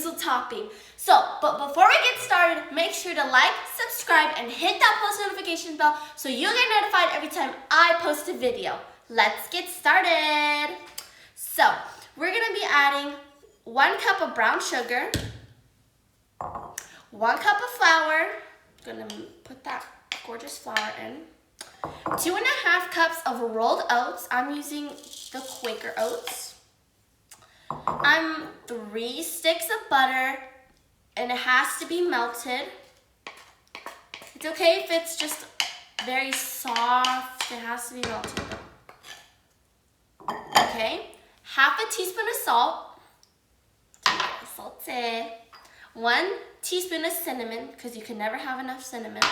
streusel topping. But before we get started, make sure to like, subscribe, and hit that post notification bell so you get notified every time I post a video. Let's get started. So we're gonna be adding 1 cup of brown sugar, 1 cup of flour. I'm gonna put that gorgeous flour in. 2.5 cups of rolled oats. I'm using the Quaker oats. 3 sticks of butter, and it has to be melted. It's okay if it's just very soft. It has to be melted. Okay. 1/2 teaspoon of salt. Salty. 1 teaspoon of cinnamon, because you can never have enough cinnamon.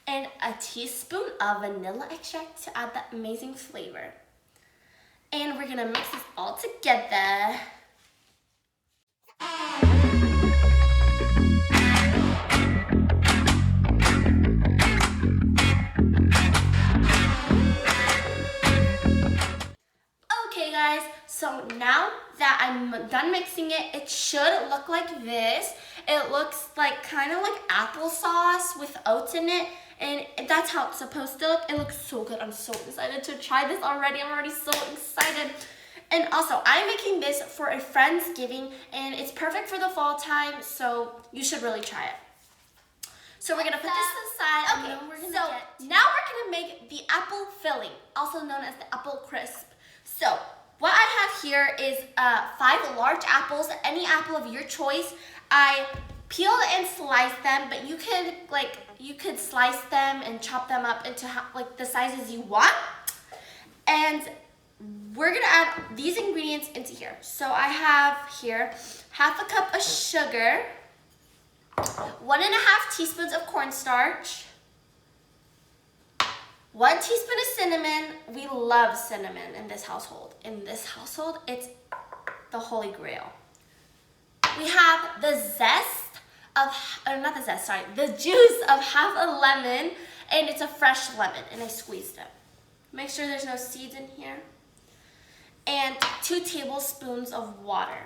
And a teaspoon of vanilla extract to add that amazing flavor. And we're gonna mix this all together. Okay guys, so now that I'm done mixing it, it should look like this. It looks like kind of like applesauce with oats in it. And that's how it's supposed to look. It looks so good. I'm so excited to try this already. I'm already so excited. And also, I'm making this for a Friendsgiving, and it's perfect for the fall time, so you should really try it. So we're gonna put this aside. Okay, now we're gonna make the apple filling, also known as the apple crisp. So what I have here is 5 large apples, any apple of your choice. I peeled and sliced them, but you could slice them and chop them up into like the sizes you want. And we're gonna add these ingredients into here. So I have here 1/2 cup of sugar, 1.5 teaspoons of cornstarch, 1 teaspoon of cinnamon. We love cinnamon in this household. In this household, it's the holy grail. We have the the juice of 1/2 lemon, and it's a fresh lemon, and I squeezed it. Make sure there's no seeds in here. And 2 tablespoons of water.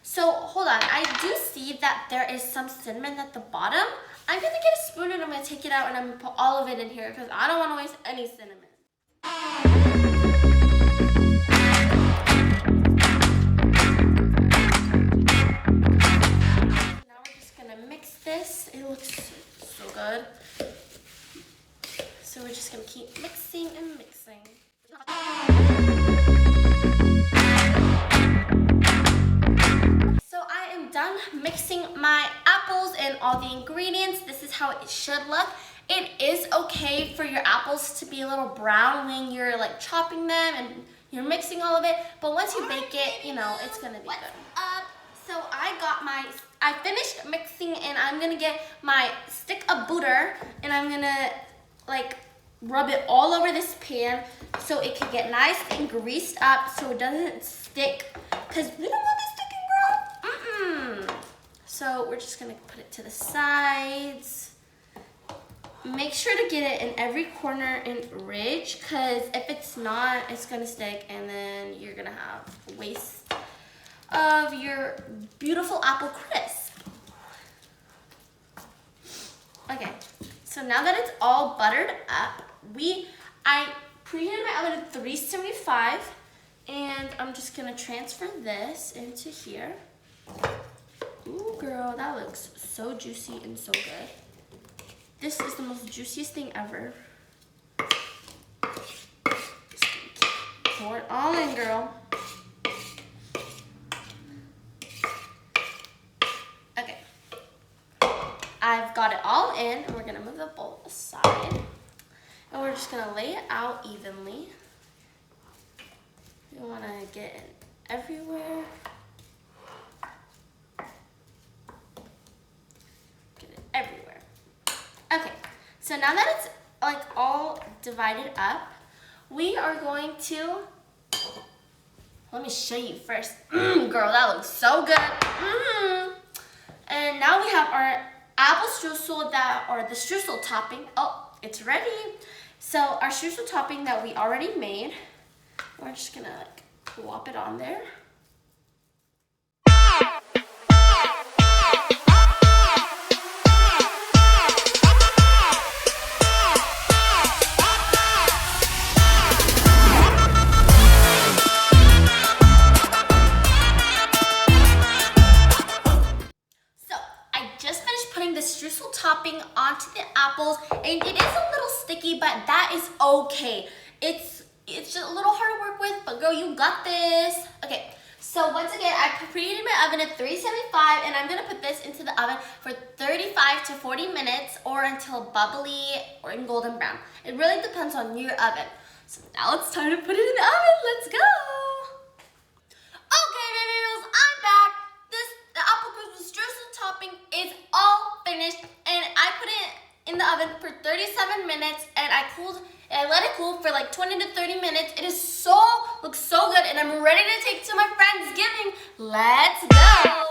So hold on, I do see that there is some cinnamon at the bottom. I'm gonna get a spoon and I'm gonna take it out and I'm gonna put all of it in here because I don't wanna waste any cinnamon. This, it looks so good. So we're just gonna keep mixing and mixing. So I am done mixing my apples and all the ingredients. This is how it should look. It is okay for your apples to be a little brown when you're like chopping them and you're mixing all of it, but once you bake it, you know, it's gonna be good. So I finished mixing, and I'm gonna get my stick of butter and I'm gonna like rub it all over this pan so it can get nice and greased up so it doesn't stick, because we don't want it sticking, girl. So we're just gonna put it to the sides. Make sure to get it in every corner and ridge, because if it's not, it's gonna stick and then you're gonna have waste of your beautiful apple crisp. Okay, so now that it's all buttered up, I preheated my oven to 375, and I'm just gonna transfer this into here. Ooh, girl, that looks so juicy and so good. This is the most juiciest thing ever. Just pour it all in, girl. I've got it all in, and we're gonna move the bowl aside. And we're just gonna lay it out evenly. You wanna get it everywhere. Get it everywhere. Okay, so now that it's like all divided up, we are going to, let me show you first. Girl, that looks so good. And now we have our apple streusel or the streusel topping. Oh, it's ready. So our streusel topping that we already made, we're just gonna like plop it on there. streusel topping onto the apples, and it is a little sticky, but that is okay. It's just a little hard to work with, but girl, you got this. Okay, so once again, I preheated my oven at 375, and I'm gonna put this into the oven for 35 to 40 minutes or until bubbly or in golden brown. It really depends on your oven. So now it's time to put it in the oven. Let's go. Okay, baby noodles, I'm back. The apple crisp with streusel topping is all finished, and I put it in the oven for 37 minutes, and I let it cool for like 20 to 30 minutes. It is looks so good, and I'm ready to take it to my Friendsgiving. Let's go.